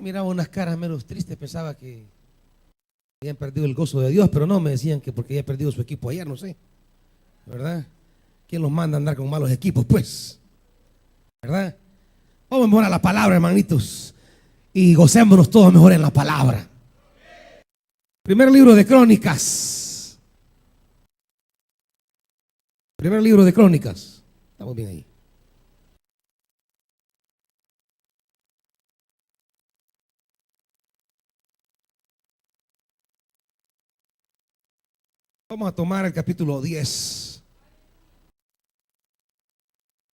Miraba unas caras menos tristes, pensaba que habían perdido el gozo de Dios, pero no, me decían que porque había perdido su equipo ayer, no sé, ¿verdad? ¿Quién los manda a andar con malos equipos, pues? ¿Verdad? Vamos mejor a la palabra, hermanitos, y gocémonos todos mejor en la palabra. Primer libro de Crónicas. Primer libro de Crónicas. Estamos bien ahí. Vamos a tomar el capítulo 10.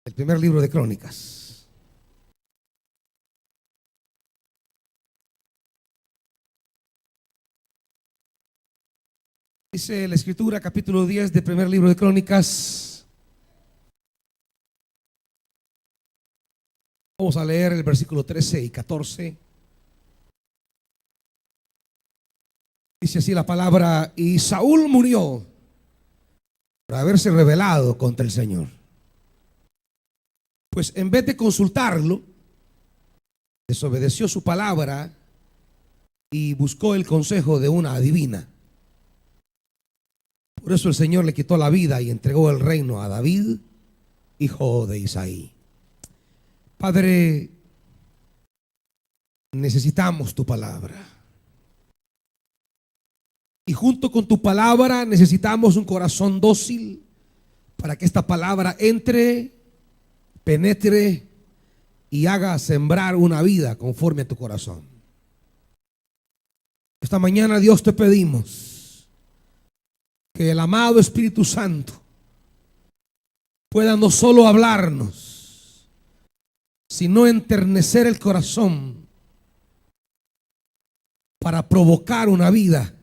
El primer libro de Crónicas. Dice la escritura, capítulo 10 del primer libro de Crónicas. Vamos a leer el versículo 13 y 14. Dice así la palabra: y Saúl murió por haberse rebelado contra el Señor. Pues en vez de consultarlo, desobedeció su palabra y buscó el consejo de una adivina. Por eso el Señor le quitó la vida y entregó el reino a David, hijo de Isaí. Padre, necesitamos tu palabra. Y junto con tu palabra necesitamos un corazón dócil para que esta palabra entre, penetre y haga sembrar una vida conforme a tu corazón. Esta mañana, Dios, te pedimos que el amado Espíritu Santo pueda no solo hablarnos, sino enternecer el corazón para provocar una vida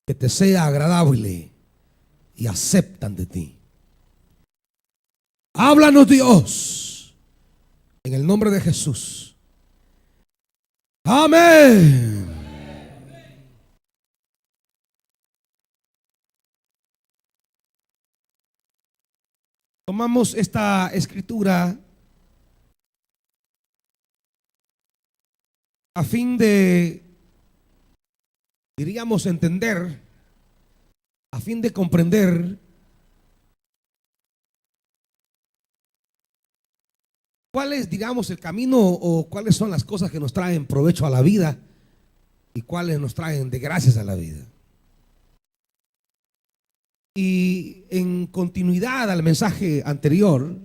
que te sea agradable y aceptan de ti. Háblanos, Dios, en el nombre de Jesús. Amén. Tomamos esta escritura a fin de, diríamos, entender, a fin de comprender cuál es, digamos, el camino o cuáles son las cosas que nos traen provecho a la vida y cuáles nos traen desgracias a la vida. Y en continuidad al mensaje anterior,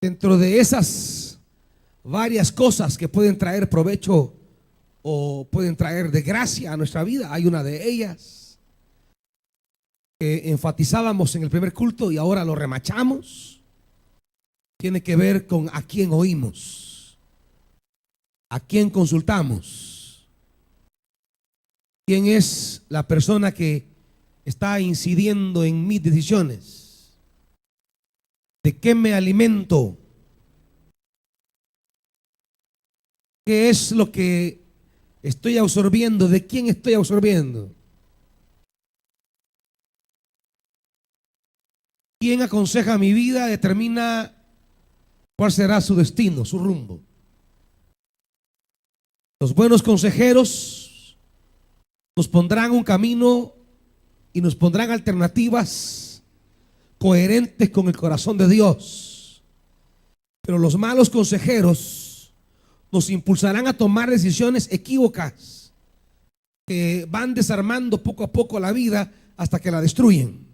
dentro de esas varias cosas que pueden traer provecho o pueden traer desgracia a nuestra vida, hay una de ellas que enfatizábamos en el primer culto y ahora lo remachamos. Tiene que ver con a quién oímos, a quién consultamos, quién es la persona que está incidiendo en mis decisiones, de qué me alimento, qué es lo que estoy absorbiendo, de quién estoy absorbiendo, quién aconseja mi vida, determina cuál será su destino, su rumbo. Los buenos consejeros nos pondrán un camino y nos pondrán alternativas coherentes con el corazón de Dios. Pero los malos consejeros nos impulsarán a tomar decisiones equívocas que van desarmando poco a poco la vida hasta que la destruyen.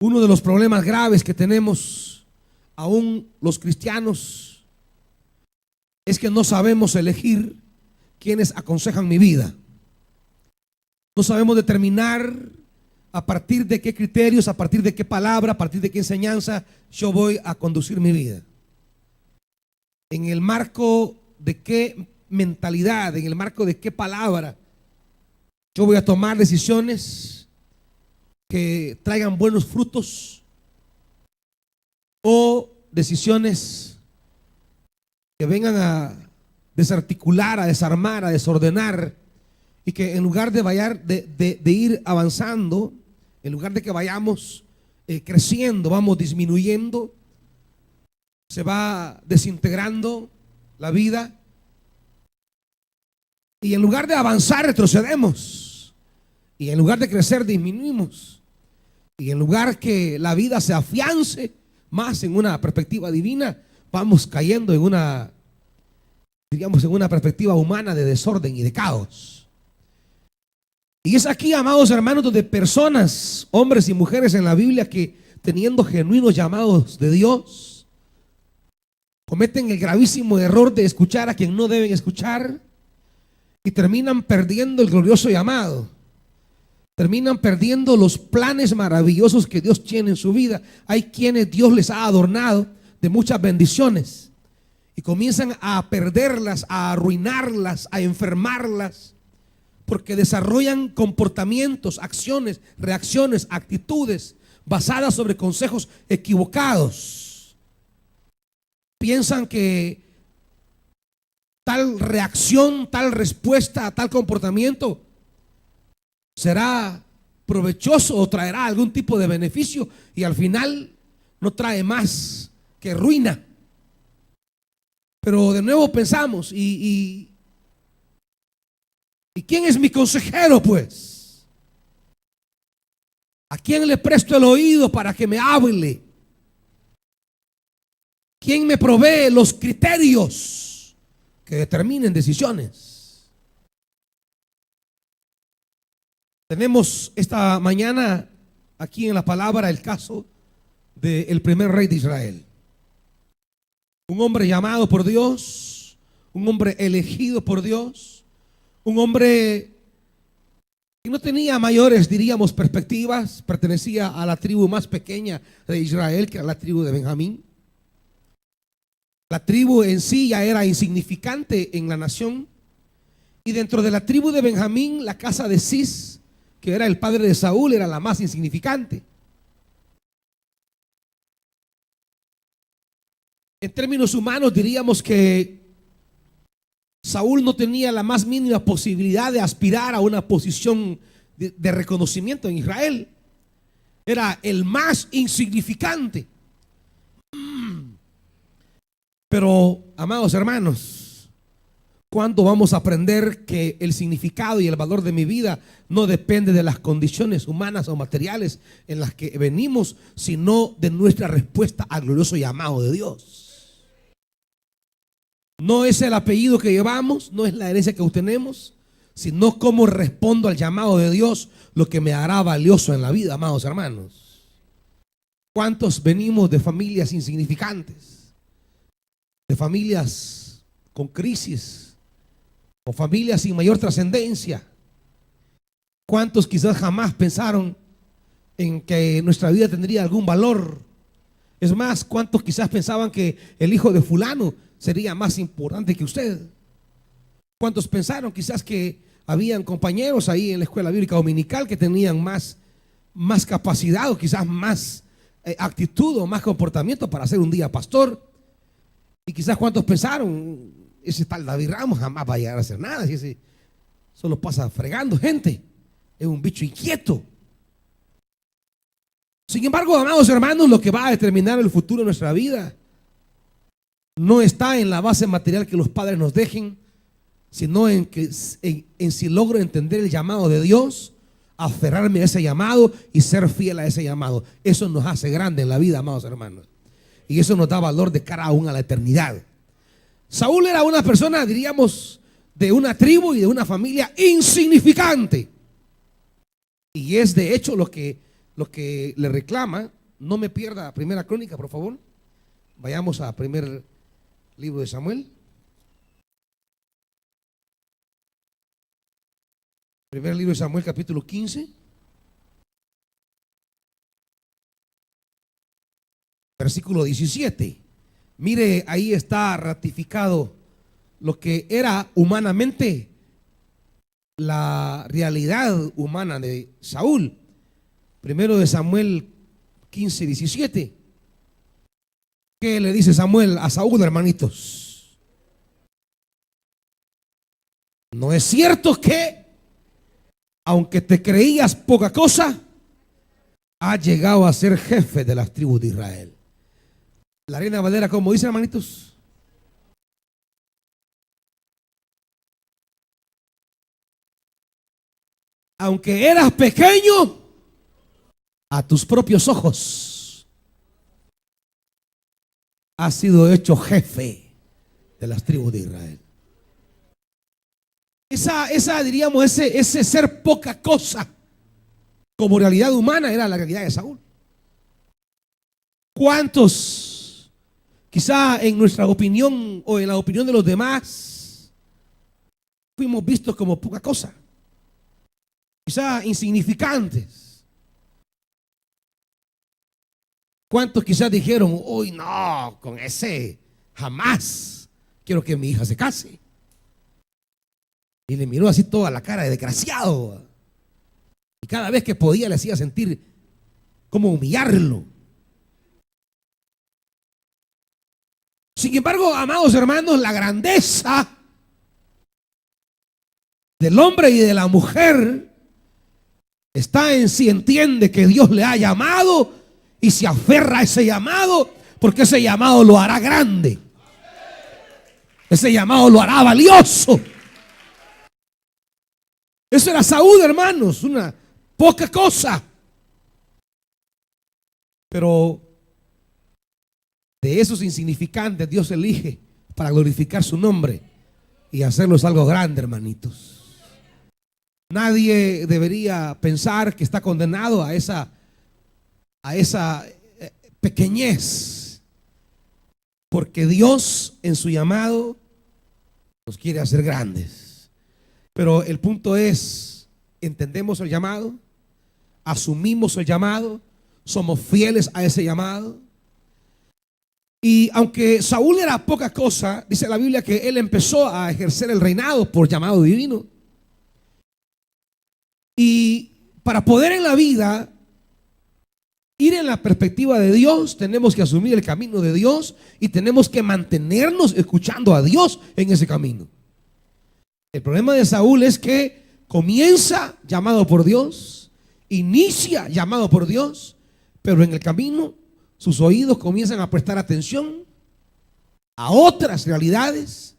Uno de los problemas graves que tenemos aún los cristianos es que no sabemos elegir quienes aconsejan mi vida. No sabemos determinar a partir de qué criterios, a partir de qué palabra, a partir de qué enseñanza yo voy a conducir mi vida. En el marco de qué mentalidad, en el marco de qué palabra yo voy a tomar decisiones que traigan buenos frutos o decisiones que vengan a desarticular, a desarmar, a desordenar, y que en lugar de ir avanzando, en lugar de que vayamos creciendo, vamos disminuyendo se va desintegrando la vida y en lugar de avanzar retrocedemos, y en lugar de crecer disminuimos, y en lugar que la vida se afiance más en una perspectiva divina, vamos cayendo en una, digamos, en una perspectiva humana de desorden y de caos. Y es aquí, amados hermanos, donde personas, hombres y mujeres en la Biblia, que teniendo genuinos llamados de Dios, cometen el gravísimo error de escuchar a quien no deben escuchar y terminan perdiendo el glorioso llamado. Terminan perdiendo los planes maravillosos que Dios tiene en su vida. Hay quienes Dios les ha adornado de muchas bendiciones y comienzan a perderlas, a arruinarlas, a enfermarlas, porque desarrollan comportamientos, acciones, reacciones, actitudes basadas sobre consejos equivocados. Piensan que tal reacción, tal respuesta, tal comportamiento será provechoso o traerá algún tipo de beneficio, y al final no trae más que ruina. Pero de nuevo pensamos, ¿y quién es mi consejero, pues? ¿A quién le presto el oído para que me hable? ¿Quién me provee los criterios que determinen decisiones? Tenemos esta mañana aquí en la palabra el caso del primer rey de Israel. Un hombre llamado por Dios, un hombre elegido por Dios, un hombre que no tenía mayores, diríamos, perspectivas. Pertenecía a la tribu más pequeña de Israel, que era la tribu de Benjamín. La tribu en sí ya era insignificante en la nación. Y dentro de la tribu de Benjamín, la casa de Cis, que era el padre de Saúl, era la más insignificante. En términos humanos diríamos que Saúl no tenía la más mínima posibilidad de aspirar a una posición de reconocimiento en Israel. Era el más insignificante. Pero, amados hermanos, ¿cuándo vamos a aprender que el significado y el valor de mi vida no depende de las condiciones humanas o materiales en las que venimos, sino de nuestra respuesta al glorioso llamado de Dios? No es el apellido que llevamos, no es la herencia que obtenemos, sino cómo respondo al llamado de Dios, lo que me hará valioso en la vida, amados hermanos. ¿Cuántos venimos de familias insignificantes? De familias con crisis, o familias sin mayor trascendencia. ¿Cuántos quizás jamás pensaron en que nuestra vida tendría algún valor? Es más, ¿cuántos quizás pensaban que el hijo de fulano sería más importante que usted? ¿Cuántos pensaron quizás que habían compañeros ahí en la escuela bíblica dominical que tenían más capacidad o quizás más actitud o más comportamiento para ser un día pastor? Y quizás cuántos pensaron, ese tal David Ramos jamás va a llegar a hacer nada, si ese solo pasa fregando gente, es un bicho inquieto. Sin embargo, amados hermanos, lo que va a determinar el futuro de nuestra vida no está en la base material que los padres nos dejen, sino en si logro entender el llamado de Dios, aferrarme a ese llamado y ser fiel a ese llamado. Eso nos hace grande en la vida, amados hermanos, y eso nos da valor de cara aún a la eternidad. Saúl era una persona, diríamos, de una tribu y de una familia insignificante, y es de hecho lo que le reclama. No me pierda Primera Crónica, por favor. Vayamos a primer libro de Samuel. Primer libro de Samuel, capítulo 15. Versículo 17. Mire, ahí está ratificado lo que era humanamente la realidad humana de Saúl. Primero de Samuel 15, 17. ¿Qué le dice Samuel a Saúl, hermanitos? ¿No es cierto que, aunque te creías poca cosa, has llegado a ser jefe de las tribus de Israel? La Reina Valera, como dice, hermanitos. Aunque eras pequeño a tus propios ojos, has sido hecho jefe de las tribus de Israel. Diríamos, ese ser poca cosa como realidad humana era la realidad de Saúl. ¿Cuántos, quizá en nuestra opinión o en la opinión de los demás, fuimos vistos como poca cosa? Quizá insignificantes. ¿Cuántos quizás dijeron, uy, no, con ese jamás quiero que mi hija se case? Y le miró así toda la cara de desgraciado. Y cada vez que podía le hacía sentir como humillarlo. Sin embargo, amados hermanos, la grandeza del hombre y de la mujer está en si entiende que Dios le ha llamado y se aferra a ese llamado, porque ese llamado lo hará grande. Ese llamado lo hará valioso. Eso era Saúl, hermanos, una poca cosa. Pero de esos insignificantes Dios elige para glorificar su nombre y hacerlos algo grande, hermanitos. Nadie debería pensar que está condenado a esa pequeñez, porque Dios en su llamado nos quiere hacer grandes. Pero el punto es, entendemos el llamado, asumimos el llamado, somos fieles a ese llamado. Y aunque Saúl era poca cosa, dice la Biblia que él empezó a ejercer el reinado por llamado divino. Y para poder en la vida ir en la perspectiva de Dios, tenemos que asumir el camino de Dios y tenemos que mantenernos escuchando a Dios en ese camino. El problema de Saúl es que comienza llamado por Dios, inicia llamado por Dios, pero en el camino sus oídos comienzan a prestar atención a otras realidades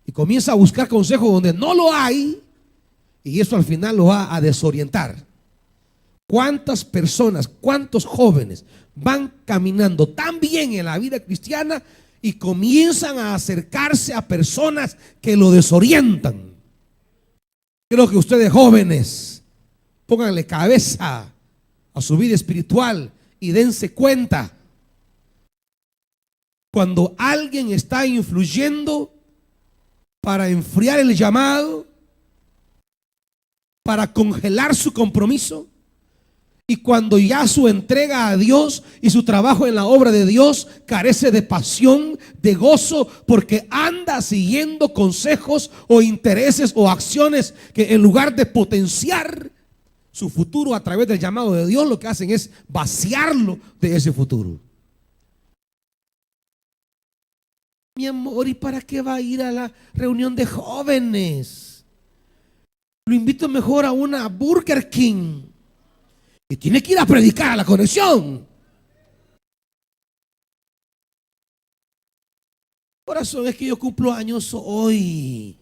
y comienza a buscar consejo donde no lo hay, y eso al final lo va a desorientar. ¿Cuántas personas, cuántos jóvenes van caminando tan bien en la vida cristiana y comienzan a acercarse a personas que lo desorientan? Creo que ustedes jóvenes pónganle cabeza a su vida espiritual y dense cuenta cuando alguien está influyendo para enfriar el llamado, para congelar su compromiso, y cuando ya su entrega a Dios y su trabajo en la obra de Dios carece de pasión, de gozo, porque anda siguiendo consejos o intereses o acciones que en lugar de potenciar su futuro a través del llamado de Dios, lo que hacen es vaciarlo de ese futuro. Mi amor, ¿y para qué va a ir a la reunión de jóvenes? Lo invito mejor a una Burger King. Y tiene que ir a predicar a la conexión. Corazón, es que yo cumplo años hoy.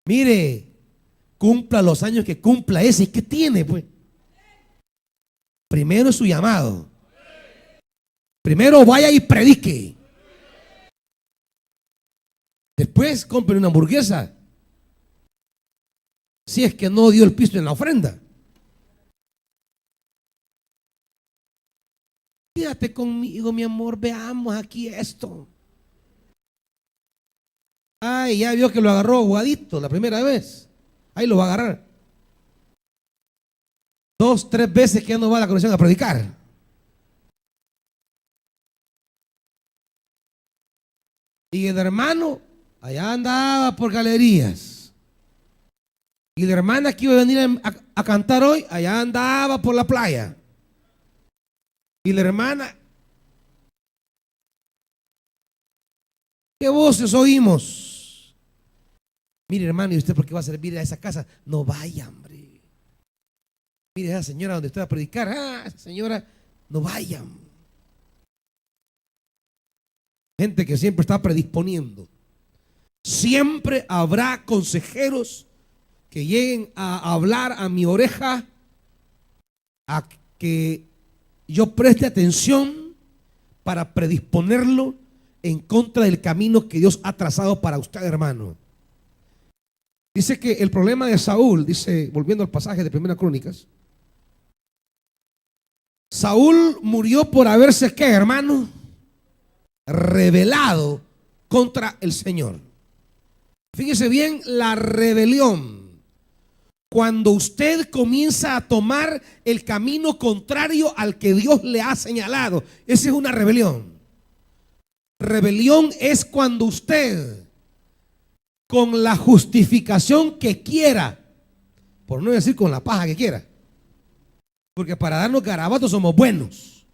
Mire, cumpla los años que cumpla ese. ¿Y qué tiene, pues? Primero es su llamado. Primero vaya y predique. Después compre una hamburguesa. Si es que no dio el piso en la ofrenda. Quédate conmigo, mi amor, veamos aquí esto. Ay, ya vio que lo agarró aguadito la primera vez. Ahí lo va a agarrar. 2, 3 veces que ya no va a la conexión a predicar. Y el hermano allá andaba por galerías. Y la hermana que iba a venir a cantar hoy, allá andaba por la playa. Y la hermana, ¿qué voces oímos? Mire, hermano, ¿y usted por qué va a servir a esa casa? No vaya, hombre. Mire, esa señora donde usted va a predicar, esa señora, no vayan. gente que siempre está predisponiendo. Siempre habrá consejeros que lleguen a hablar a mi oreja, a que yo preste atención para predisponerlo en contra del camino que Dios ha trazado para usted, hermano. Dice que el problema de Saúl, dice, volviendo al pasaje de Primera Crónicas, Saúl murió por haberse, ¿qué, hermano? Rebelado contra el Señor. Fíjese bien la rebelión. Cuando usted comienza a tomar el camino contrario al que Dios le ha señalado, esa es una rebelión. Rebelión es cuando usted, con la justificación que quiera, por no decir con la paja que quiera, porque para darnos garabatos somos buenos.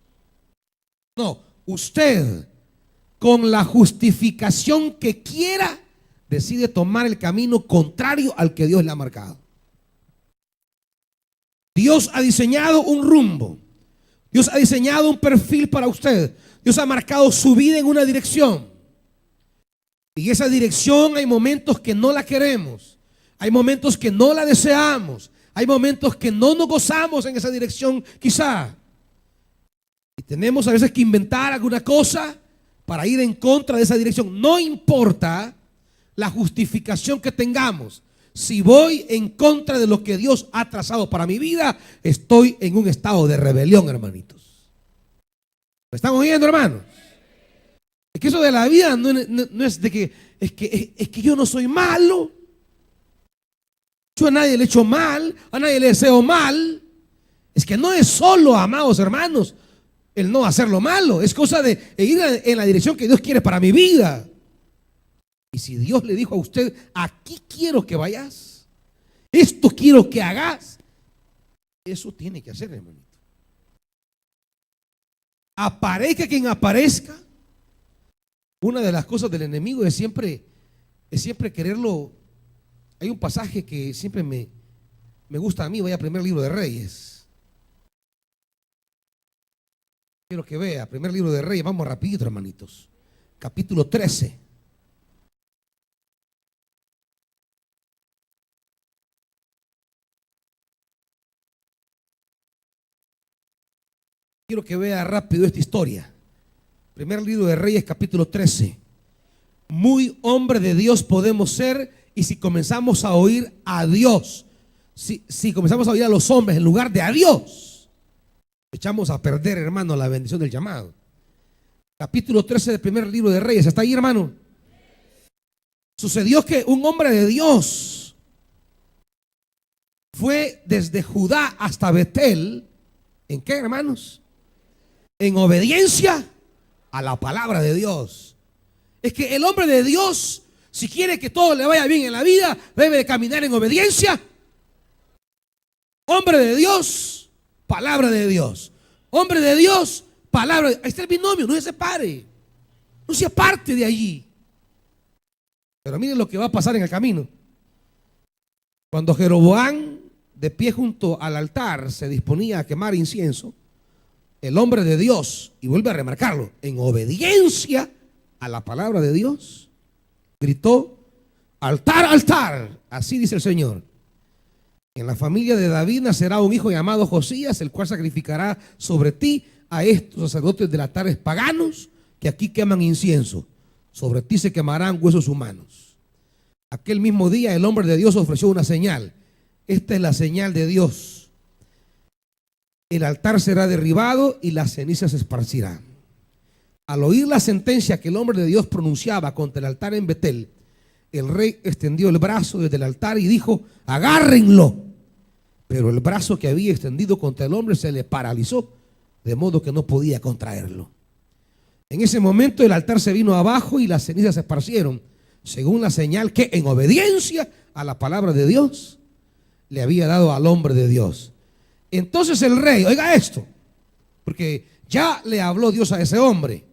No, usted, con la justificación que quiera, decide tomar el camino contrario al que Dios le ha marcado. Dios ha diseñado un rumbo. Dios ha diseñado un perfil para usted. Dios ha marcado su vida en una dirección. Y esa dirección hay momentos que no la queremos. Hay momentos que no la deseamos. Hay momentos que no nos gozamos en esa dirección quizá. Y tenemos a veces que inventar alguna cosa para ir en contra de esa dirección. No importa la justificación que tengamos. Si voy en contra de lo que Dios ha trazado para mi vida, estoy en un estado de rebelión, hermanitos. ¿Me están oyendo, hermanos? Es que eso de la vida no es de que es que yo no soy malo. Yo a nadie le echo mal, a nadie le deseo mal. Es que no es solo, amados hermanos, el no hacer lo malo. Es cosa de ir en la dirección que Dios quiere para mi vida. Y si Dios le dijo a usted, aquí quiero que vayas, esto quiero que hagas, eso tiene que hacer, hermanito. Aparezca quien aparezca. Una de las cosas del enemigo es siempre quererlo. Hay un pasaje que siempre me gusta a mí. Voy a primer libro de Reyes. Quiero que vea, primer libro de Reyes. Vamos rapidito, hermanitos. Capítulo 13. Quiero que vea rápido esta historia. Primer libro de Reyes, capítulo 13. Muy hombre de Dios podemos ser, y si comenzamos a oír a Dios, si comenzamos a oír a los hombres en lugar de a Dios, echamos a perder, hermano, la bendición del llamado. Capítulo 13 del primer libro de Reyes. ¿Está ahí, hermano? Sucedió que un hombre de Dios fue desde Judá hasta Betel. ¿En qué, hermanos? En obediencia a la palabra de Dios. Es que el hombre de Dios, si quiere que todo le vaya bien en la vida, debe de caminar en obediencia. Hombre de Dios, palabra de Dios. Hombre de Dios, palabra de Dios. Ahí está el binomio, no se separe, no se aparte de allí. Pero miren lo que va a pasar en el camino. Cuando Jeroboam, de pie junto al altar, se disponía a quemar incienso, el hombre de Dios, y vuelve a remarcarlo, en obediencia a la palabra de Dios, gritó: altar, altar. Así dice el Señor: en la familia de David nacerá un hijo llamado Josías, el cual sacrificará sobre ti a estos sacerdotes de altares paganos que aquí queman incienso. Sobre ti se quemarán huesos humanos. Aquel mismo día el hombre de Dios ofreció una señal. Esta es la señal de Dios: el altar será derribado y las cenizas se esparcirán. Al oír la sentencia que el hombre de Dios pronunciaba contra el altar en Betel, el rey extendió el brazo desde el altar y dijo: agárrenlo. Pero el brazo que había extendido contra el hombre se le paralizó, de modo que no podía contraerlo. En ese momento el altar se vino abajo y las cenizas se esparcieron, según la señal que, en obediencia a la palabra de Dios, le había dado al hombre de Dios. Entonces el rey, oiga esto, porque ya le habló Dios a ese hombre,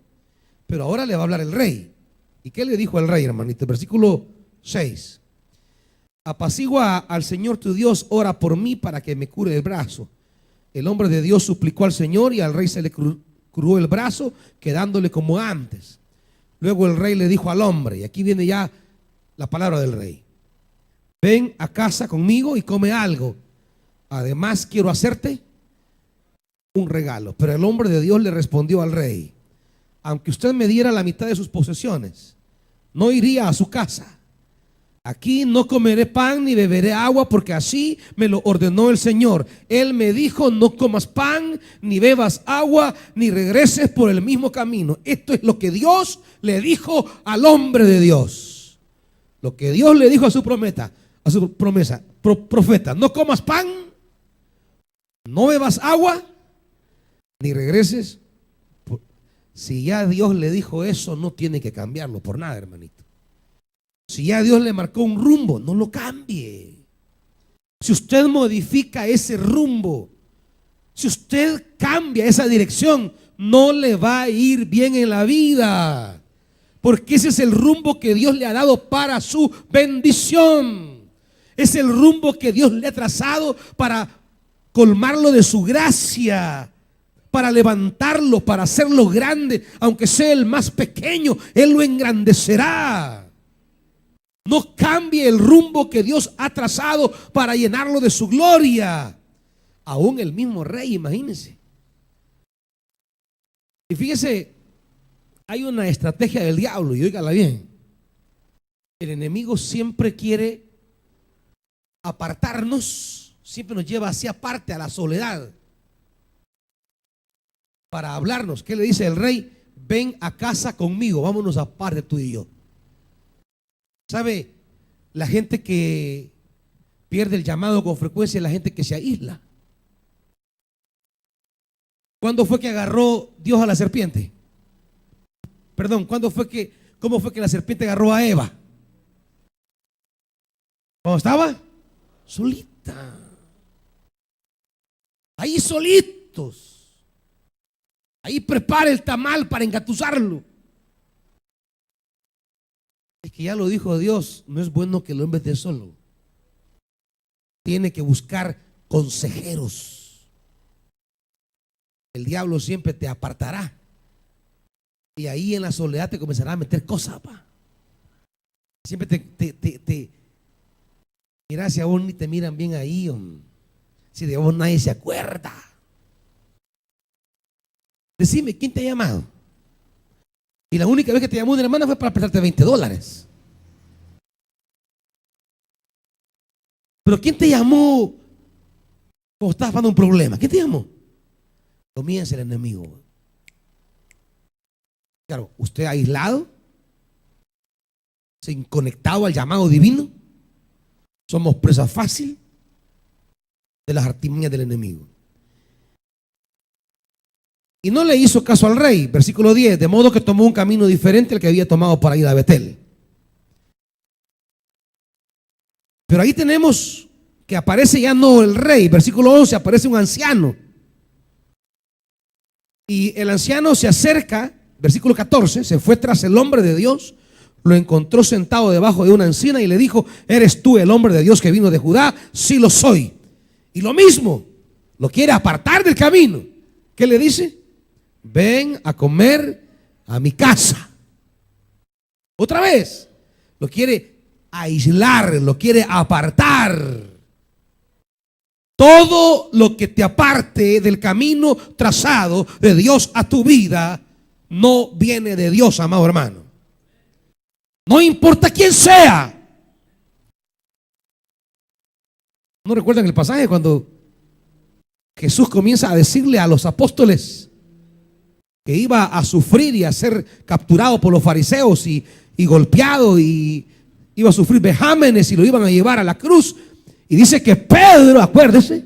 pero ahora le va a hablar el rey. ¿Y qué le dijo el rey, hermanito? Versículo 6. Apacigua al Señor tu Dios, ora por mí para que me cure el brazo. El hombre de Dios suplicó al Señor y al rey se le curó el brazo, quedándole como antes. Luego el rey le dijo al hombre, y aquí viene ya la palabra del rey: ven a casa conmigo y come algo. Además quiero hacerte un regalo. Pero el hombre de Dios le respondió al rey: aunque usted me diera la mitad de sus posesiones, no iría a su casa. Aquí no comeré pan ni beberé agua, porque así me lo ordenó el Señor. Él me dijo: no comas pan, ni bebas agua, ni regreses por el mismo camino. Esto es lo que Dios le dijo al hombre de Dios. Lo que Dios le dijo a su promesa, profeta: no comas pan, no bebas agua, ni regreses. Si ya Dios le dijo eso, no tiene que cambiarlo por nada, hermanito. Si ya Dios le marcó un rumbo, no lo cambie. Si usted modifica ese rumbo, si usted cambia esa dirección, no le va a ir bien en la vida, porque ese es el rumbo que Dios le ha dado para su bendición. Es el rumbo que Dios le ha trazado para colmarlo de su gracia, para levantarlo, para hacerlo grande. Aunque sea el más pequeño, Él lo engrandecerá. No cambie el rumbo que Dios ha trazado para llenarlo de su gloria. Aún el mismo rey, imagínense. Y fíjese, hay una estrategia del diablo, y óigala bien. El enemigo siempre quiere apartarnos, siempre nos lleva hacia aparte, a la soledad, para hablarnos. ¿Qué le dice el rey? Ven a casa conmigo, vámonos aparte tú y yo. ¿Sabe? La gente que pierde el llamado con frecuencia es la gente que se aísla. ¿Cuándo fue que agarró Dios a la serpiente? Perdón, ¿cómo fue que la serpiente agarró a Eva? ¿Cuándo estaba? Solita. Ahí solitos. Ahí prepara el tamal para engatusarlo. Es que ya lo dijo Dios, no es bueno que el hombre esté solo. Tiene que buscar consejeros. El diablo siempre te apartará. Y ahí en la soledad te comenzará a meter cosas, pa. Siempre mira, si a vos ni te miran bien ahí, si de vos nadie se acuerda. Decime, ¿quién te ha llamado? Y la única vez que te llamó una hermana fue para prestarte $20. Pero ¿quién te llamó cuando estabas pasando un problema? ¿Quién te llamó? Comienza el enemigo. Claro, usted aislado, sin conectado al llamado divino, somos presa fácil de las artimañas del enemigo. Y no le hizo caso al rey, versículo 10, de modo que tomó un camino diferente al que había tomado para ir a Betel. Pero ahí tenemos que aparece ya no el rey, versículo 11, aparece un anciano. Y el anciano se acerca, versículo 14, se fue tras el hombre de Dios, lo encontró sentado debajo de una encina y le dijo: ¿eres tú el hombre de Dios que vino de Judá? Sí lo soy. Y lo mismo, lo quiere apartar del camino. ¿Qué le dice? Ven a comer a mi casa. Otra vez, lo quiere aislar, lo quiere apartar. Todo lo que te aparte del camino trazado de Dios a tu vida no viene de Dios, amado hermano. No importa quién sea. ¿No recuerdan el pasaje cuando Jesús comienza a decirle a los apóstoles que iba a sufrir y a ser capturado por los fariseos y golpeado, y iba a sufrir vejámenes y lo iban a llevar a la cruz? Y dice que Pedro, acuérdese,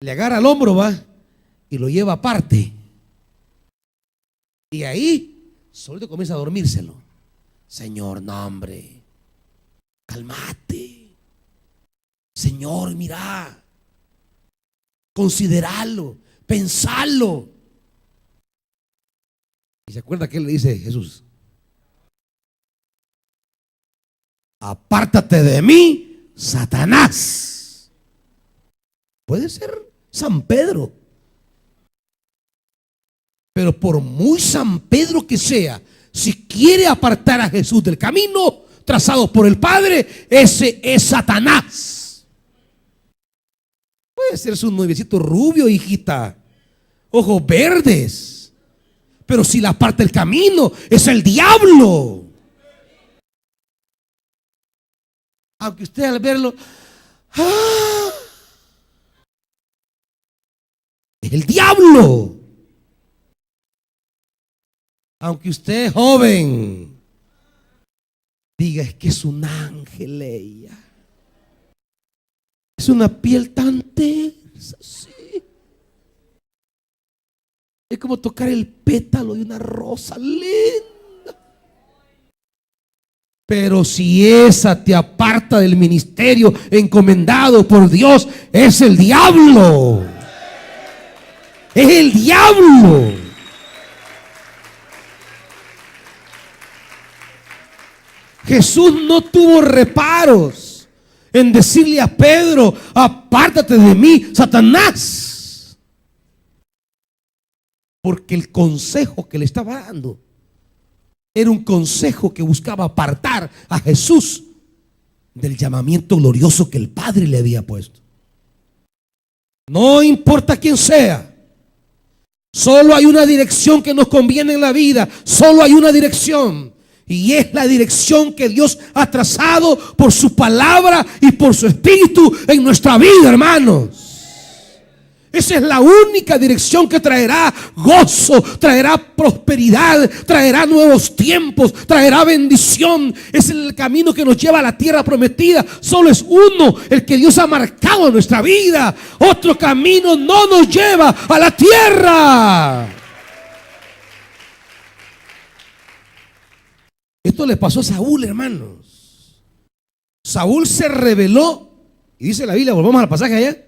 le agarra el hombro, va, y lo lleva aparte. Y ahí solito comienza a dormírselo. Señor, no, hombre, cálmate. Señor, mira, consideralo, pensalo. ¿Y se acuerda qué le dice Jesús? Apártate de mí, Satanás. Puede ser San Pedro. Pero por muy San Pedro que sea, si quiere apartar a Jesús del camino trazado por el Padre, ese es Satanás. Puede ser su noviecito rubio, hijita, ojos verdes, pero si la aparta el camino, es el diablo. Aunque usted al verlo, ¡ah!, es el diablo. Aunque usted es joven, diga, es que es un ángel ella. Es una piel tan tersa, sí. Es como tocar el pétalo de una rosa linda. Pero si esa te aparta del ministerio encomendado por Dios, es el diablo. Es el diablo. Jesús no tuvo reparos en decirle a Pedro, apártate de mí, Satanás. Porque el consejo que le estaba dando era un consejo que buscaba apartar a Jesús del llamamiento glorioso que el Padre le había puesto. No importa quién sea, solo hay una dirección que nos conviene en la vida, solo hay una dirección. Y es la dirección que Dios ha trazado por su palabra y por su espíritu en nuestra vida, hermanos. Esa es la única dirección que traerá gozo, traerá prosperidad, traerá nuevos tiempos, traerá bendición. Es el camino que nos lleva a la tierra prometida. Solo es uno el que Dios ha marcado en nuestra vida. Otro camino no nos lleva a la tierra. Esto le pasó a Saúl, hermanos. Saúl se rebeló. Y dice la Biblia, volvamos al pasaje allá.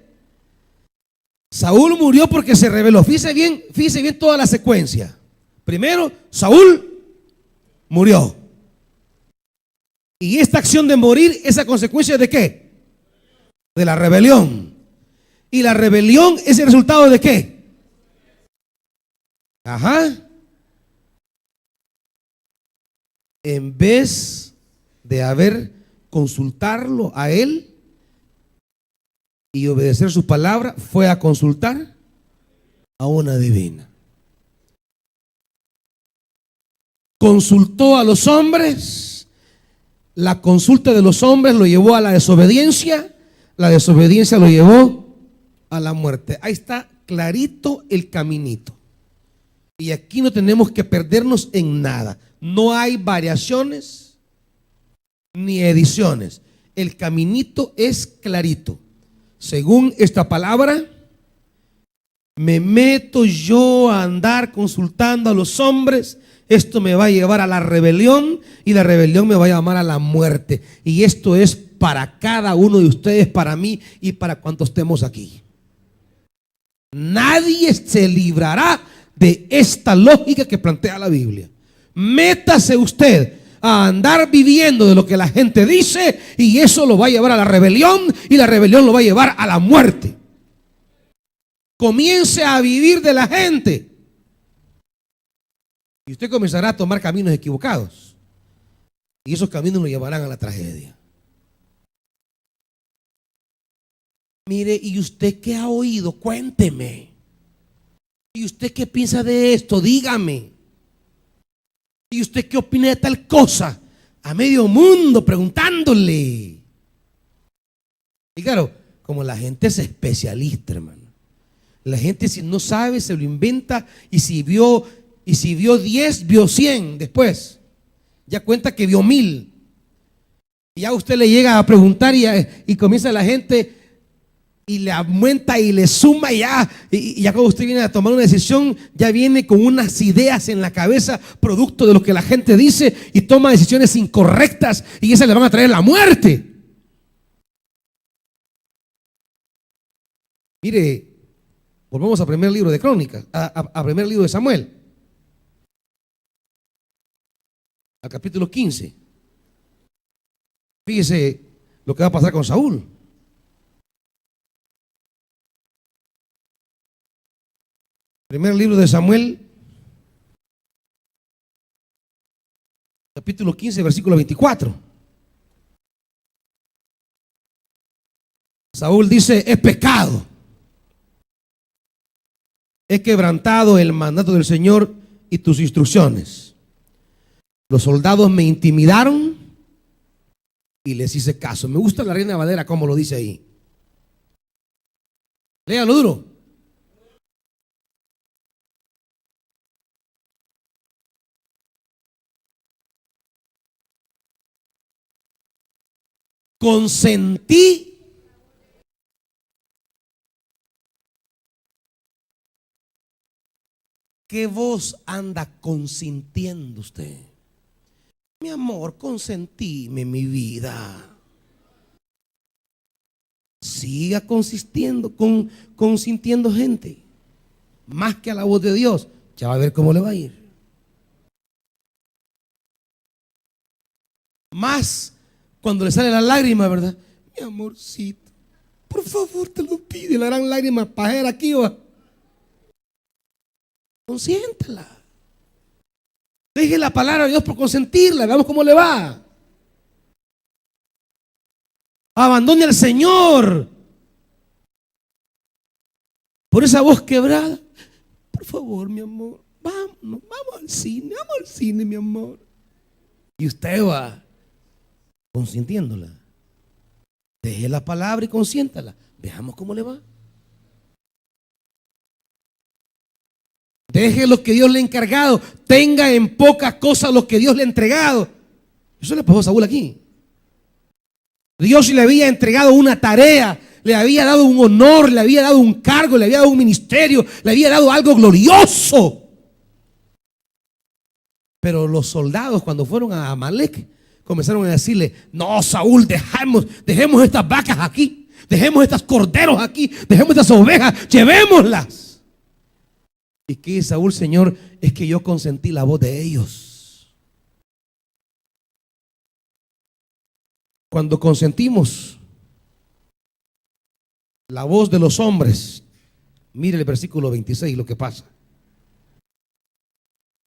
Saúl murió porque se rebeló. Fíjese bien toda la secuencia. Primero, Saúl murió. Y esta acción de morir es a consecuencia de ¿qué? De la rebelión. Y la rebelión es el resultado de ¿qué? Ajá. En vez de consultarlo a él y obedecer su palabra, fue a consultar a una divina. Consultó a los hombres. La consulta de los hombres lo llevó a la desobediencia. La desobediencia lo llevó a la muerte. Ahí está clarito el caminito. Y aquí no tenemos que perdernos en nada. No hay variaciones ni ediciones. El caminito es clarito. Según esta palabra, me meto yo a andar consultando a los hombres. Esto me va a llevar a la rebelión y la rebelión me va a llevar a la muerte. Y esto es para cada uno de ustedes, para mí y para cuantos estemos aquí. Nadie se librará de esta lógica que plantea la Biblia. Métase usted a andar viviendo de lo que la gente dice y eso lo va a llevar a la rebelión y la rebelión lo va a llevar a la muerte. Comience a vivir de la gente y usted comenzará a tomar caminos equivocados y esos caminos lo llevarán a la tragedia. Mire, ¿y usted qué ha oído? Cuénteme. ¿Y usted qué piensa de esto? Dígame. ¿Y usted qué opina de tal cosa? A medio mundo preguntándole. Y claro, como la gente es especialista, hermano. La gente, si no sabe, se lo inventa. Y si vio 10, vio 100 después. Ya cuenta que vio 1000. Y ya usted le llega a preguntar y comienza la gente y le aumenta y le suma y ya cuando usted viene a tomar una decisión, ya viene con unas ideas en la cabeza, producto de lo que la gente dice, y toma decisiones incorrectas y esas le van a traer la muerte. Mire, volvamos al primer libro de Crónicas, al primer libro de Samuel, al capítulo 15. Fíjese lo que va a pasar con Saúl. Primer libro de Samuel, capítulo 15, versículo 24. Saúl dice: he pecado, he quebrantado el mandato del Señor y tus instrucciones. Los soldados me intimidaron y les hice caso. Me gusta la Reina Valera como lo dice ahí. Léalo duro. Consentí. ¿Qué voz anda consintiendo usted? Mi amor, consentime mi vida. Siga consintiendo gente, más que a la voz de Dios. Ya va a ver cómo le va a ir. Más cuando le sale la lágrima, ¿verdad? Mi amorcito, por favor, te lo pido. Le harán lágrimas pajeras aquí, va. Consiéntala. Deje la palabra de Dios por consentirla. Veamos cómo le va. Abandone al Señor por esa voz quebrada. Por favor, mi amor, vamos al cine, mi amor. Y usted va consintiéndola. Deje la palabra y consiéntala. Veamos cómo le va. Deje lo que Dios le ha encargado. Tenga en poca cosa lo que Dios le ha entregado. Eso le pasó a Saúl aquí. Dios le había entregado una tarea, le había dado un honor, le había dado un cargo, le había dado un ministerio, le había dado algo glorioso. Pero los soldados, cuando fueron a Amalek, comenzaron a decirle: no, Saúl, dejemos estas vacas aquí, dejemos estos corderos aquí, dejemos estas ovejas, llevémoslas. ¿Y qué dice Saúl? Señor, es que yo consentí la voz de ellos. Cuando consentimos la voz de los hombres, mire el versículo 26 lo que pasa.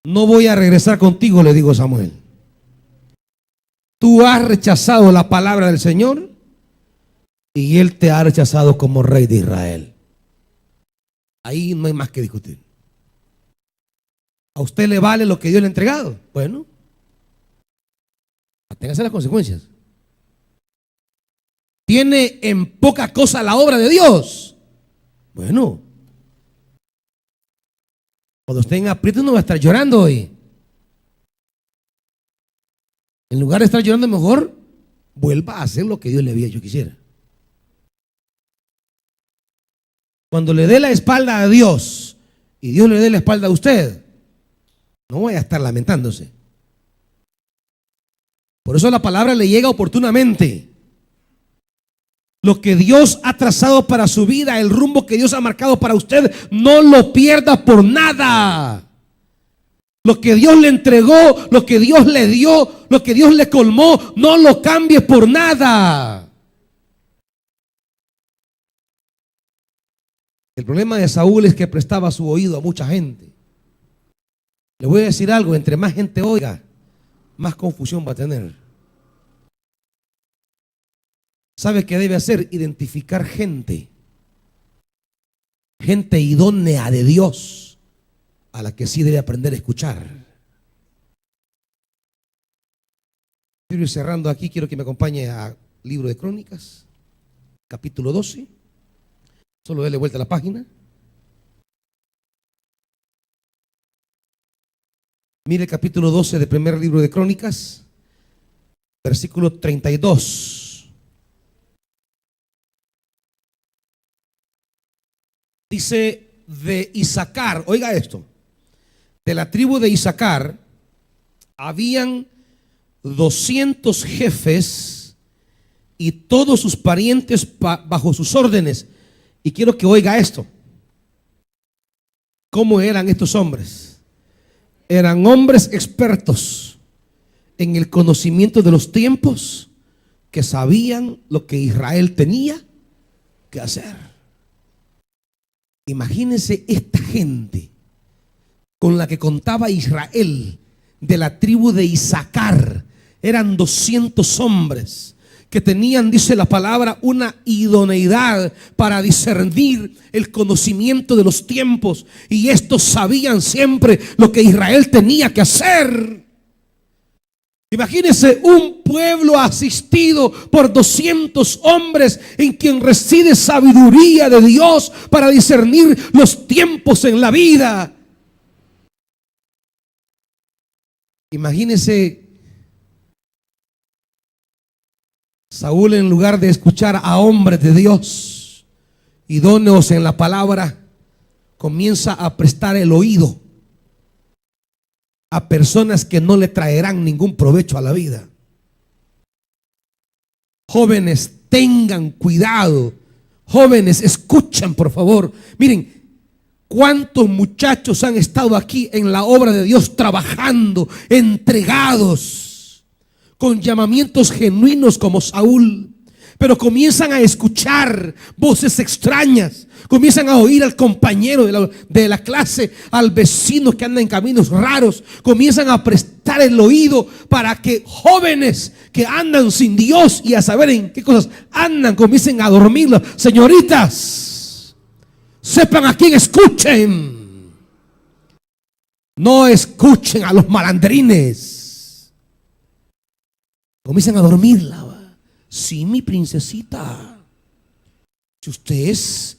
No voy a regresar contigo, le digo a Samuel. Tú has rechazado la palabra del Señor y Él te ha rechazado como rey de Israel. Ahí no hay más que discutir. ¿A usted le vale lo que Dios le ha entregado? Bueno, aténgase a las consecuencias. ¿Tiene en poca cosa la obra de Dios? Bueno, cuando esté en aprieto no va a estar llorando hoy. En lugar de estar llorando, mejor vuelva a hacer lo que Dios le había hecho que quisiera. Cuando le dé la espalda a Dios y Dios le dé la espalda a usted, no vaya a estar lamentándose. Por eso la palabra le llega oportunamente. Lo que Dios ha trazado para su vida, el rumbo que Dios ha marcado para usted, no lo pierda por nada. Lo que Dios le entregó, lo que Dios le dio, lo que Dios le colmó, no lo cambie por nada. El problema de Saúl es que prestaba su oído a mucha gente. Le voy a decir algo: entre más gente oiga, más confusión va a tener. ¿Sabe qué debe hacer? Identificar gente idónea de Dios, a la que sí debe aprender a escuchar. Quiero ir cerrando aquí. Quiero que me acompañe al libro de Crónicas, capítulo 12. Solo déle vuelta a la página. Mire el capítulo 12 del primer libro de Crónicas, versículo 32. Dice: de Isaacar, oiga esto, de la tribu de Isaacar habían 200 jefes y todos sus parientes bajo sus órdenes. Y quiero que oiga esto. ¿Cómo eran estos hombres? Eran hombres expertos en el conocimiento de los tiempos, que sabían lo que Israel tenía que hacer. Imagínense esta gente con la que contaba Israel, de la tribu de Isaacar. Eran 200 hombres que tenían, dice la palabra, una idoneidad para discernir el conocimiento de los tiempos. Y estos sabían siempre lo que Israel tenía que hacer. Imagínense un pueblo asistido por 200 hombres en quien reside sabiduría de Dios para discernir los tiempos en la vida. Imagínense Saúl, en lugar de escuchar a hombres de Dios idóneos en la palabra, comienza a prestar el oído a personas que no le traerán ningún provecho a la vida. Jóvenes, tengan cuidado. Jóvenes, escuchen por favor. Miren, ¿cuántos muchachos han estado aquí en la obra de Dios trabajando, entregados, con llamamientos genuinos como Saúl? Pero comienzan a escuchar voces extrañas, comienzan a oír al compañero de la clase, al vecino que anda en caminos raros, comienzan a prestar el oído para que jóvenes que andan sin Dios y a saber en qué cosas andan, comiencen a dormir. Señoritas, sepan a quién escuchen. No escuchen a los malandrines. Comiencen a dormirla. Sí, mi princesita, si usted es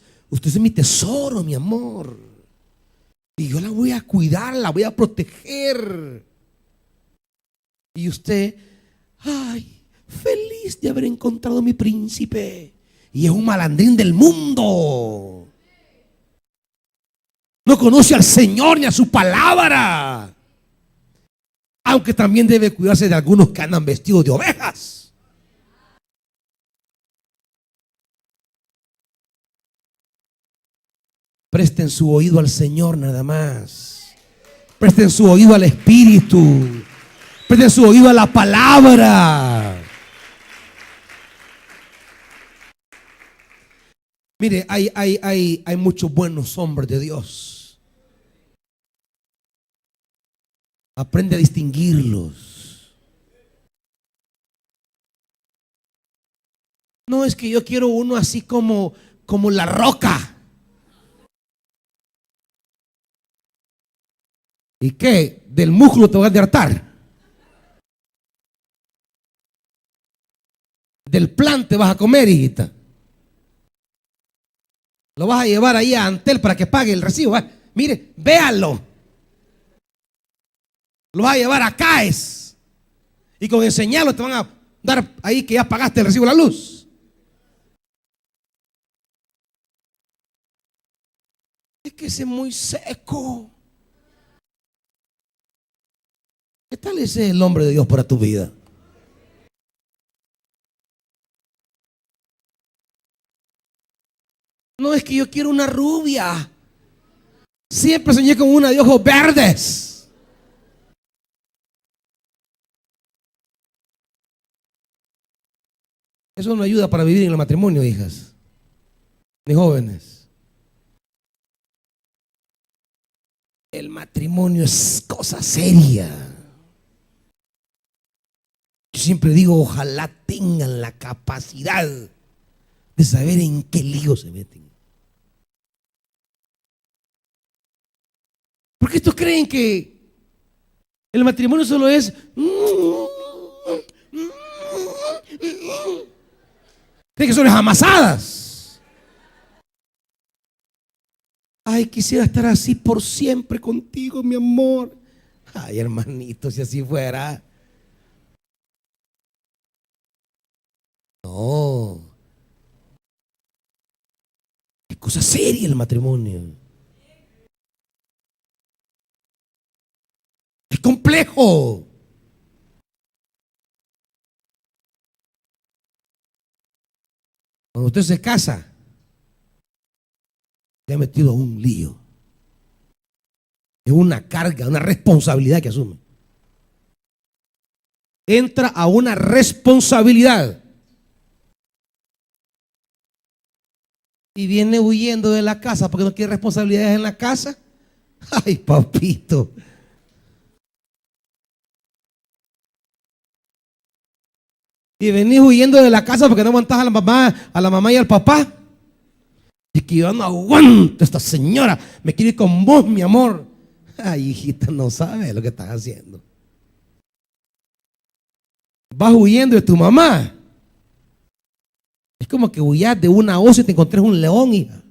mi tesoro, mi amor, y yo la voy a cuidar, la voy a proteger. Y usted, ay, feliz de haber encontrado a mi príncipe, y es un malandrín del mundo. No conoce al Señor ni a su palabra, aunque también debe cuidarse de algunos que andan vestidos de ovejas. Presten su oído al Señor nada más. Presten su oído al Espíritu. Presten su oído a la palabra. Mire, hay muchos buenos hombres de Dios. Aprende a distinguirlos. No es que yo quiero uno así como La Roca. ¿Y qué? ¿Del músculo te vas a hartar? ¿Del plan te vas a comer, hijita? Lo vas a llevar ahí a Antel para que pague el recibo. Mire, véalo. Lo vas a llevar a CAES y con enseñarlo te van a dar ahí que ya pagaste el recibo de la luz. Es que ese es muy seco. ¿Qué tal ese es el hombre de Dios para tu vida? No es que yo quiero una rubia. Siempre soñé con una de ojos verdes. Eso no ayuda para vivir en el matrimonio, hijas ni jóvenes. El matrimonio es cosa seria. Yo siempre digo, ojalá tengan la capacidad de saber en qué lío se meten. Porque estos creen que el matrimonio solo es creen que son las amasadas. Ay, quisiera estar así por siempre contigo, mi amor. Ay, hermanito, si así fuera. No. Es cosa seria el matrimonio. Es complejo. Cuando usted se casa, se ha metido a un lío. Es una carga, una responsabilidad que asume. Entra a una responsabilidad. Y viene huyendo de la casa porque no quiere responsabilidades en la casa. Ay, papito. y venís huyendo de la casa porque no aguantás a la mamá y al papá. Y que yo no aguanto, esta señora me quiere ir con vos, mi amor. Ay, hijita, no sabes lo que estás haciendo. Vas huyendo de tu mamá. Es como que huyas de una osa y te encontrás un león, hija.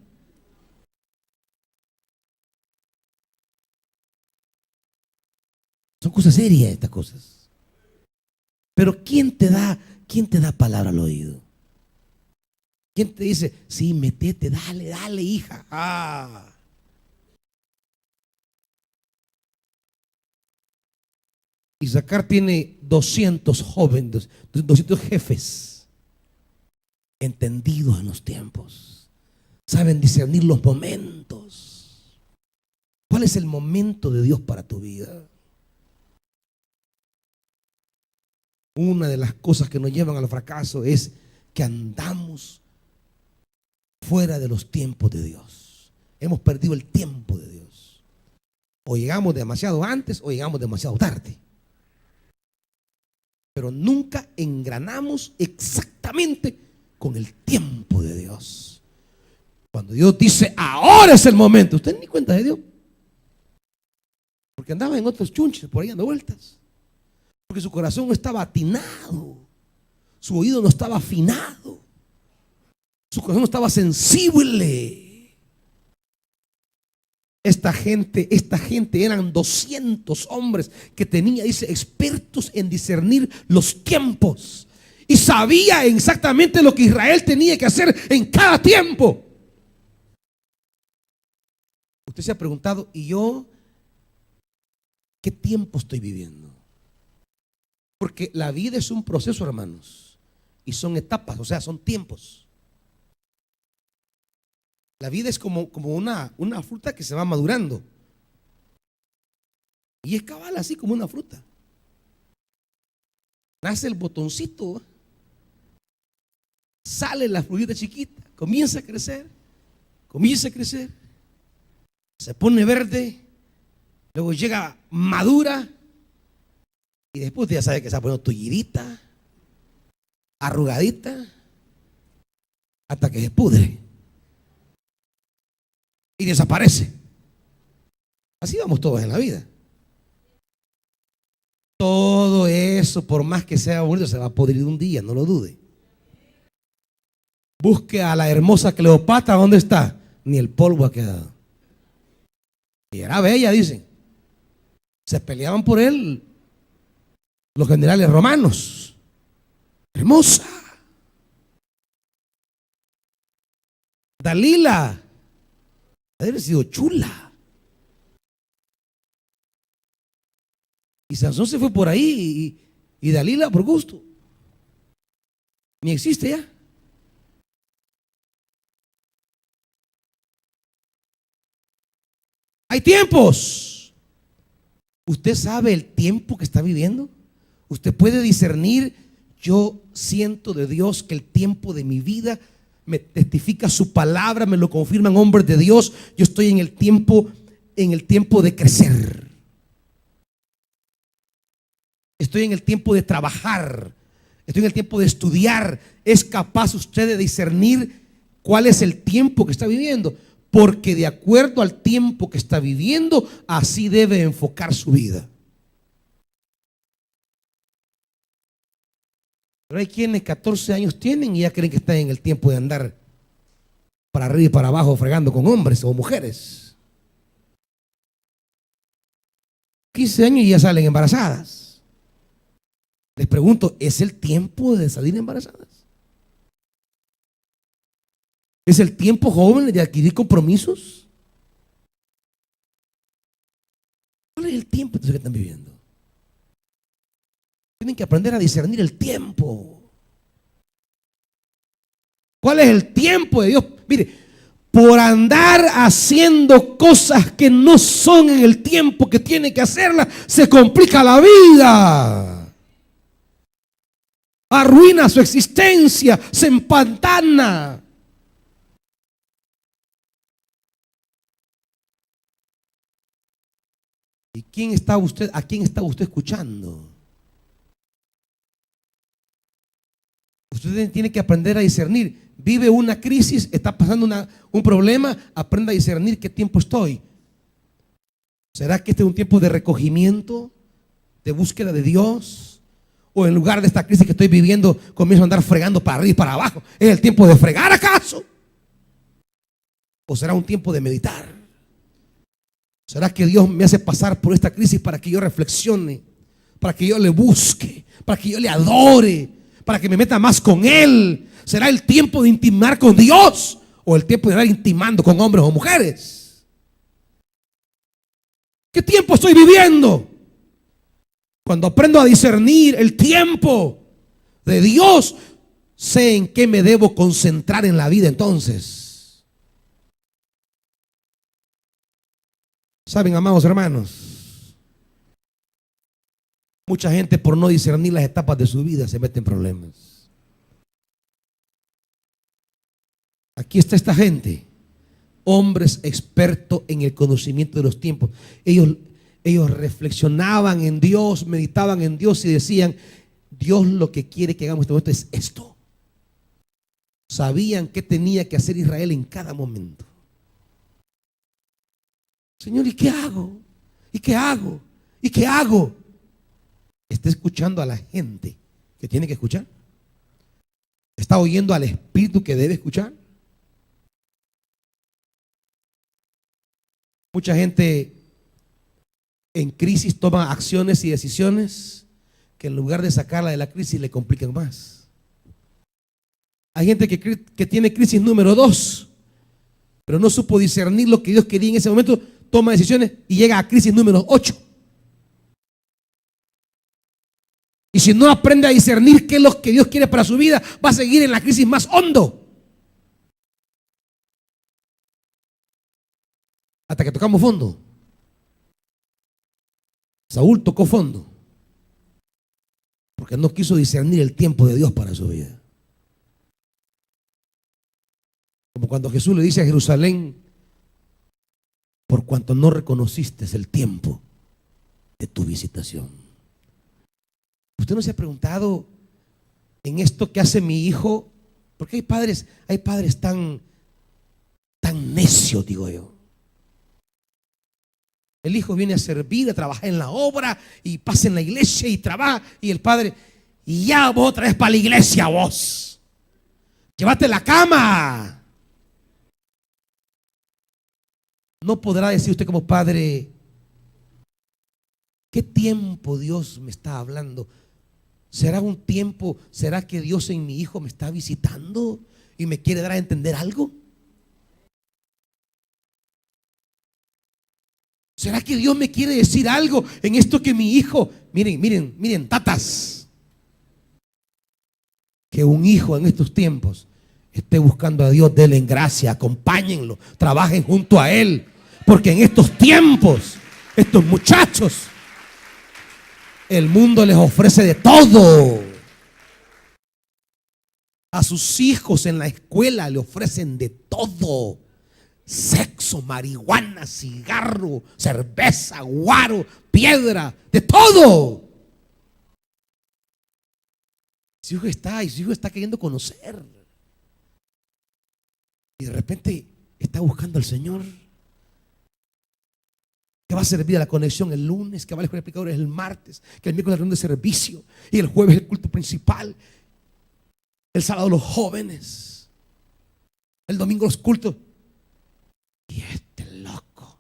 Son cosas serias estas cosas. Pero quién te da palabra al oído? ¿Quién te dice, sí, metete, dale, dale, hija? Isaacar tiene 200 jóvenes, 200 jefes entendidos en los tiempos. Saben discernir los momentos. ¿Cuál es el momento de Dios para tu vida? Una de las cosas que nos llevan al fracaso es que andamos fuera de los tiempos de Dios. Hemos perdido el tiempo de Dios. O llegamos demasiado antes o llegamos demasiado tarde. Pero nunca engranamos exactamente con el tiempo de Dios. Cuando Dios dice, ahora es el momento, usted ni cuenta de Dios. Porque andaba en otros chunches por ahí dando vueltas. Porque su corazón no estaba atinado. Su oído no estaba afinado. Su corazón no estaba sensible. Esta gente eran 200 hombres que tenía, dice, expertos en discernir los tiempos. Y sabía exactamente lo que Israel tenía que hacer en cada tiempo. Usted se ha preguntado, ¿y yo qué tiempo estoy viviendo? Porque la vida es un proceso, hermanos, y son etapas, o sea, son tiempos. La vida es como una fruta que se va madurando. Y es cabal así como una fruta. Nace el botoncito, sale la florita chiquita, comienza a crecer, se pone verde, luego llega madura. Y después usted ya sabe que se va poniendo tullidita, arrugadita, hasta que se pudre y desaparece. Así vamos todos en la vida. Todo eso, por más que sea bonito, se va a podrir un día, no lo dude. Busque a la hermosa Cleopatra, ¿dónde está? Ni el polvo ha quedado. Y era bella, dicen. Se peleaban por él los generales romanos. Hermosa. Dalila debe haber sido chula. Y Sansón se fue por ahí y Dalila por gusto. Ni existe ya. Hay tiempos. ¿Usted sabe el tiempo que está viviendo? Usted puede discernir, yo siento de Dios que el tiempo de mi vida me testifica su palabra, me lo confirman hombres de Dios. Yo estoy en el tiempo de crecer. Estoy en el tiempo de trabajar. Estoy en el tiempo de estudiar. ¿Es capaz usted de discernir cuál es el tiempo que está viviendo? Porque de acuerdo al tiempo que está viviendo, así debe enfocar su vida. Pero hay quienes 14 años tienen y ya creen que están en el tiempo de andar para arriba y para abajo fregando con hombres o mujeres. 15 años y ya salen embarazadas. Les pregunto, ¿es el tiempo de salir embarazadas? ¿Es el tiempo, jóvenes, de adquirir compromisos? ¿Cuál es el tiempo que están viviendo? Tienen que aprender a discernir el tiempo. ¿Cuál es el tiempo de Dios? Mire, por andar haciendo cosas que no son en el tiempo que tiene que hacerlas, se complica la vida. Arruina su existencia, se empantana. ¿Y a quién está usted escuchando? Usted tiene que aprender a discernir. Vive una crisis, está pasando un problema, aprenda a discernir qué tiempo estoy. ¿Será que este es un tiempo de recogimiento, de búsqueda de Dios? ¿O en lugar de esta crisis que estoy viviendo, comienzo a andar fregando para arriba y para abajo? ¿Es el tiempo de fregar acaso? ¿O será un tiempo de meditar? ¿Será que Dios me hace pasar por esta crisis para que yo reflexione, para que yo le busque, para que yo le adore, para que me meta más con Él? ¿Será el tiempo de intimar con Dios o el tiempo de estar intimando con hombres o mujeres? ¿Qué tiempo estoy viviendo? Cuando aprendo a discernir el tiempo de Dios, sé en qué me debo concentrar en la vida entonces. ¿Saben, amados hermanos? Mucha gente, por no discernir las etapas de su vida, se mete en problemas. Aquí está esta gente, hombres expertos en el conocimiento de los tiempos. Ellos reflexionaban en Dios, meditaban en Dios y decían: Dios lo que quiere que hagamos en este momento es esto. Sabían qué tenía que hacer Israel en cada momento. Señor, ¿y qué hago? ¿Y qué hago? ¿Y qué hago? ¿Está escuchando a la gente que tiene que escuchar? ¿Está oyendo al Espíritu que debe escuchar? Mucha gente en crisis toma acciones y decisiones que en lugar de sacarla de la crisis le complican más. Hay gente que tiene crisis número 2, pero no supo discernir lo que Dios quería en ese momento, toma decisiones y llega a crisis número 8. Y si no aprende a discernir qué es lo que Dios quiere para su vida, va a seguir en la crisis más hondo. Hasta que tocamos fondo. Saúl tocó fondo porque no quiso discernir el tiempo de Dios para su vida. Como cuando Jesús le dice a Jerusalén: por cuanto no reconociste el tiempo de tu visitación. ¿Usted no se ha preguntado en esto que hace mi hijo? Porque hay padres tan necios, digo yo. El hijo viene a servir, a trabajar en la obra y pasa en la iglesia y trabaja, y el padre: y ya vos otra vez para la iglesia, vos. Llévate la cama. No podrá decir usted como padre: ¿qué tiempo Dios me está hablando? ¿Será un tiempo? ¿Será que Dios en mi hijo me está visitando y me quiere dar a entender algo? ¿Será que Dios me quiere decir algo en esto que mi hijo? Miren, tatas. Que un hijo en estos tiempos esté buscando a Dios, denle en gracia, acompáñenlo, trabajen junto a Él. Porque en estos tiempos, estos muchachos, el mundo les ofrece de todo. A sus hijos en la escuela le ofrecen de todo: sexo, marihuana, cigarro, cerveza, guaro, piedra, de todo. Su hijo está queriendo conocer. Y de repente está buscando al Señor. Que va a servir a la conexión el lunes, que va a la escuela de predicadores el martes, que el miércoles la reunión de servicio, y el jueves el culto principal, el sábado los jóvenes, el domingo los cultos. Y este loco,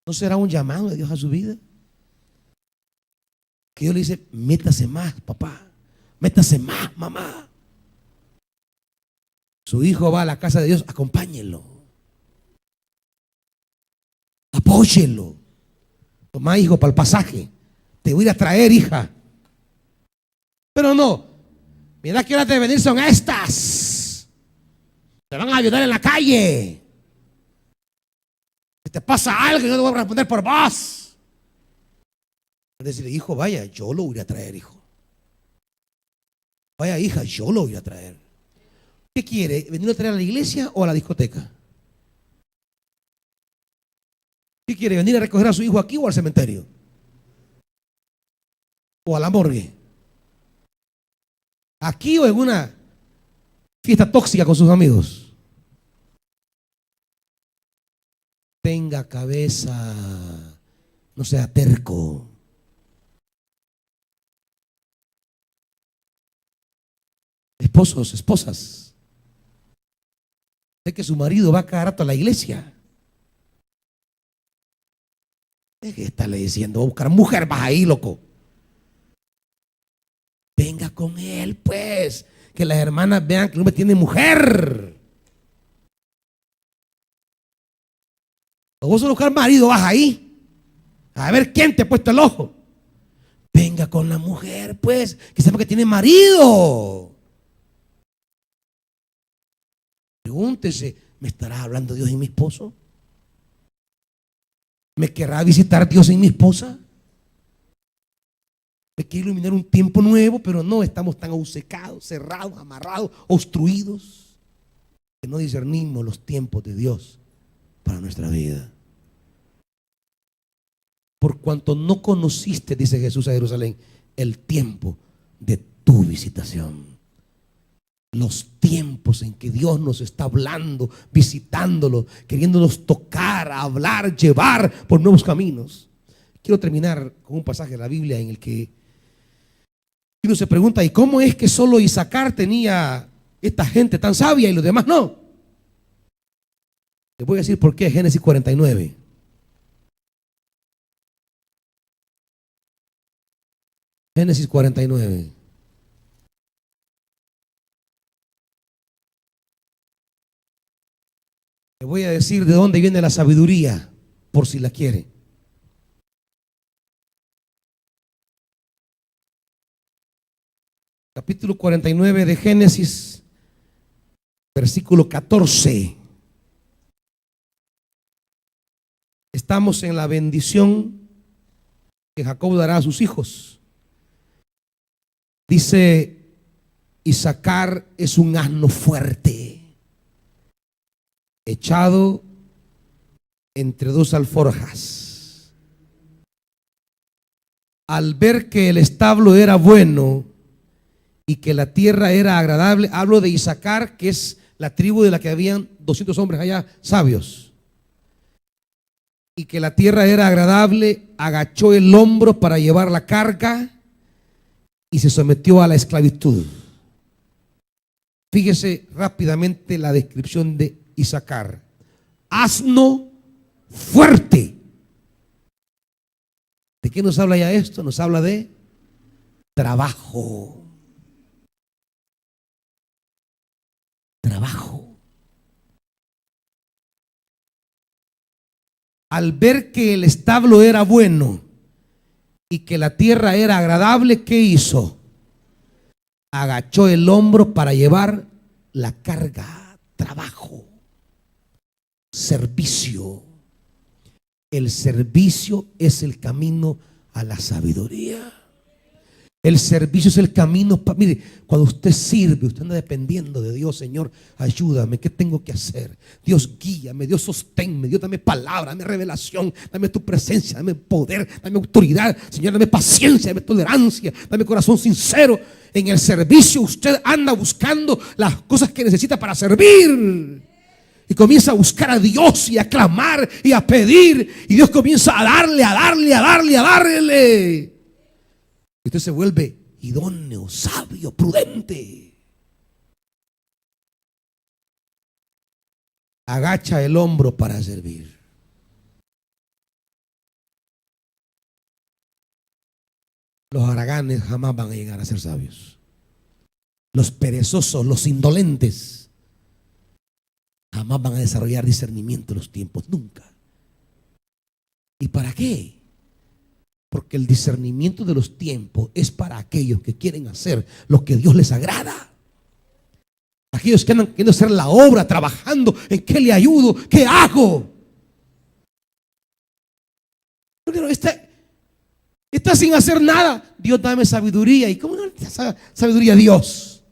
¿no será un llamado de Dios a su vida? Que Dios le dice: métase más, papá, métase más, mamá. Su hijo va a la casa de Dios, acompáñenlo, apóyelo. Toma, hijo, para el pasaje, te voy a ir a traer, hija. Pero no, mira qué horas de venir son estas. Te van a ayudar en la calle. Si te pasa algo, yo te voy a responder por vos. Decirle: hijo, vaya, yo lo voy a traer, hijo. Vaya, hija, yo lo voy a traer. ¿Qué quiere? ¿Venir a traer a la iglesia o a la discoteca? ¿Qué quiere? ¿Venir a recoger a su hijo aquí o al cementerio? ¿O a la morgue? Aquí o en una fiesta tóxica con sus amigos. Tenga cabeza, no sea terco. Esposos, esposas, sé que su marido va cada rato a la iglesia. Deje de estarle diciendo, voy a buscar mujer, vas ahí, loco. Venga con él, pues, que las hermanas vean que el hombre tiene mujer. O vos solo buscar marido, vas ahí, a ver quién te ha puesto el ojo. Venga con la mujer, pues, que sepa que tiene marido. Pregúntese, ¿me estará hablando Dios en mi esposo? ¿Me querrá visitar Dios en mi esposa? Me quiere iluminar un tiempo nuevo, pero no, estamos tan obcecados, cerrados, amarrados, obstruidos, que no discernimos los tiempos de Dios para nuestra vida. Por cuanto no conociste, dice Jesús a Jerusalén, el tiempo de tu visitación. Los tiempos en que Dios nos está hablando, visitándolo, queriéndonos tocar, hablar, llevar por nuevos caminos. Quiero terminar con un pasaje de la Biblia en el que uno se pregunta, ¿y cómo es que solo Isaacar tenía esta gente tan sabia y los demás no? Les voy a decir por qué. Génesis 49. Génesis 49. Le voy a decir de dónde viene la sabiduría, por si la quiere. Capítulo 49 de Génesis, versículo 14. Estamos en la bendición que Jacob dará a sus hijos. Dice, Isaacar es un asno fuerte, echado entre dos alforjas. Al ver que el establo era bueno y que la tierra era agradable, hablo de Isaacar, que es la tribu de la que habían 200 hombres allá sabios, y que la tierra era agradable, agachó el hombro para llevar la carga y se sometió a la esclavitud. Fíjese rápidamente la descripción de Isaacar: asno fuerte. ¿De qué nos habla ya esto? Nos habla de trabajo. Trabajo. Al ver que el establo era bueno y que la tierra era agradable, ¿qué hizo? Agachó el hombro para llevar la carga. Trabajo. Servicio. El servicio es el camino a la sabiduría. El servicio es el camino. Mire, cuando usted sirve, usted anda dependiendo de Dios. Señor, ayúdame, ¿qué tengo que hacer? Dios, guíame, Dios, sosténme, Dios, dame palabra, dame revelación, dame tu presencia, dame poder, dame autoridad. Señor, dame paciencia, dame tolerancia, dame corazón sincero. En el servicio usted anda buscando las cosas que necesita para servir. Y comienza a buscar a Dios y a clamar y a pedir. Y Dios comienza a darle, a darle, a darle, a darle. Y usted se vuelve idóneo, sabio, prudente. Agacha el hombro para servir. Los haraganes jamás van a llegar a ser sabios. Los perezosos, los indolentes, jamás van a desarrollar discernimiento en los tiempos, nunca. ¿Y para qué? Porque el discernimiento de los tiempos es para aquellos que quieren hacer lo que Dios les agrada. Aquellos que andan queriendo hacer la obra, trabajando en qué le ayudo, qué hago. Está sin hacer nada. Dios, dame sabiduría. ¿Y cómo no le da sabiduría a Dios?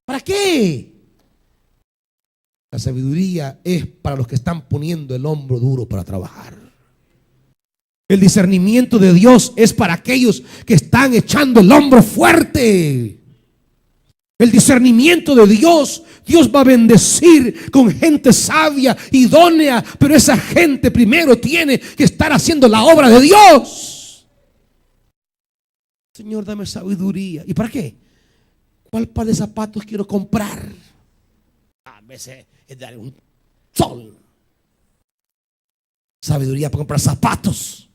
¿Para qué? La sabiduría es para los que están poniendo el hombro duro para trabajar. El discernimiento de Dios es para aquellos que están echando el hombro fuerte. el discernimiento de Dios. Dios va a bendecir con gente sabia, idónea, pero esa gente primero tiene que estar haciendo la obra de Dios. Señor, dame sabiduría. ¿Y para qué? ¿Cuál par de zapatos quiero comprar? A veces es dar un sol. Sabiduría para comprar zapatos.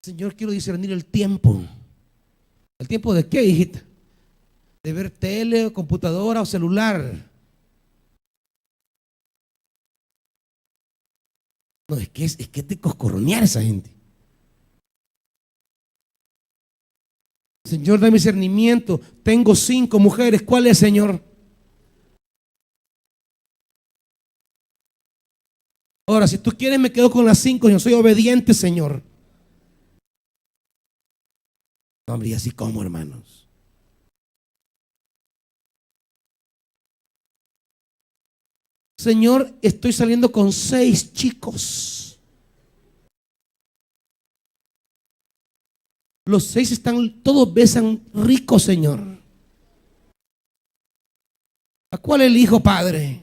Señor, quiero discernir el tiempo. ¿El tiempo de qué, hijita? ¿De ver tele, o computadora o celular? No, es que es de coscorronear a esa gente. Señor, dame discernimiento. Tengo 5 mujeres. ¿Cuál es, Señor? Ahora, si tú quieres, me quedo con las 5. Yo soy obediente, Señor. No, hombre, así como, hermanos. Señor, estoy saliendo con 6 chicos. Los 6 están, todos besan rico, Señor. ¿A cuál elijo, Padre?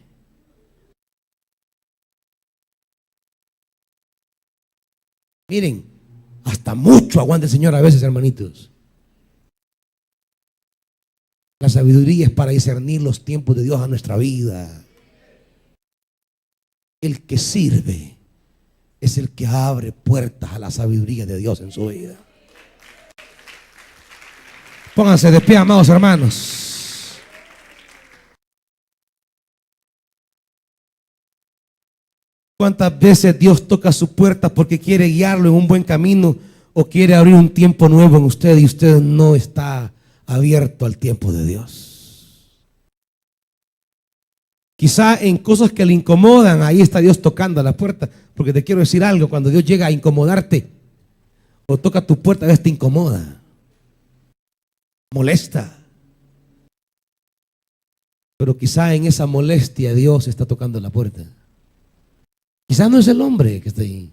Miren, hasta mucho aguante el Señor a veces, hermanitos. La sabiduría es para discernir los tiempos de Dios a nuestra vida. El que sirve es el que abre puertas a la sabiduría de Dios en su vida. Pónganse de pie, amados hermanos. ¿Cuántas veces Dios toca su puerta porque quiere guiarlo en un buen camino o quiere abrir un tiempo nuevo en usted y usted no está abierto al tiempo de Dios? Quizá en cosas que le incomodan, ahí está Dios tocando a la puerta. Porque te quiero decir algo, cuando Dios llega a incomodarte o toca tu puerta, a veces te incomoda, molesta. Pero quizá en esa molestia Dios está tocando la puerta. Quizá no es el hombre que está ahí.